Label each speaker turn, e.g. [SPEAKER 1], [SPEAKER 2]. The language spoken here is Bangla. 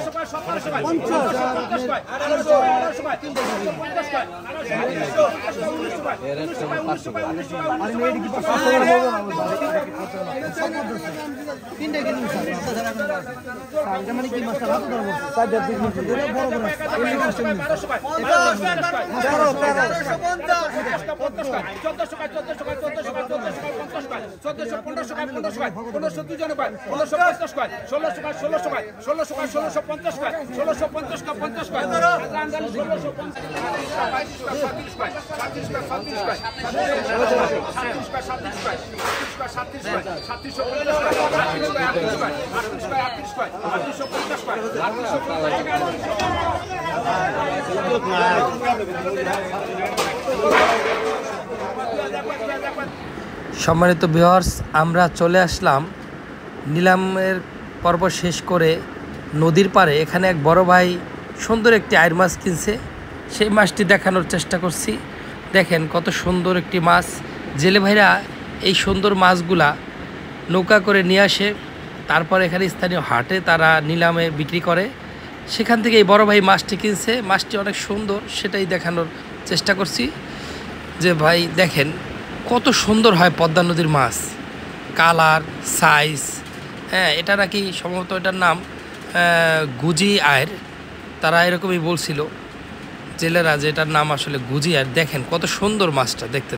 [SPEAKER 1] ষোলো সম্মানিত ভিউয়ার্স, আমরা চলে আসলাম নিলামের পর্ব শেষ করে নদীর পাড়ে। এখানে এক বড় ভাই সুন্দর একটি আইর মাছ কিনছে, সেই মাছটি দেখানোর চেষ্টা করছি। দেখেন কত সুন্দর একটি মাছ। জেলে ভাইরা এই সুন্দর মাছগুলা নৌকা করে নিয়ে আসে, তারপর এখানে স্থানীয় হাটে তারা নিলামে বিক্রি করে। সেখান থেকে এই বড় ভাই মাছটি কিনছে। মাছটি অনেক সুন্দর, সেটাই দেখানোর চেষ্টা করছি। যে ভাই দেখেন কত সুন্দর হয় পদ্মা নদীর মাছ, কালার, সাইজ। হ্যাঁ, এটা নাকি সম্ভবত এটার নাম গুজি আয়ের, তারা এরকমই বলছিল জেলেরা যে এটার নাম আসলে গুজি আয়ের। দেখেন কত সুন্দর মাছটা দেখতে।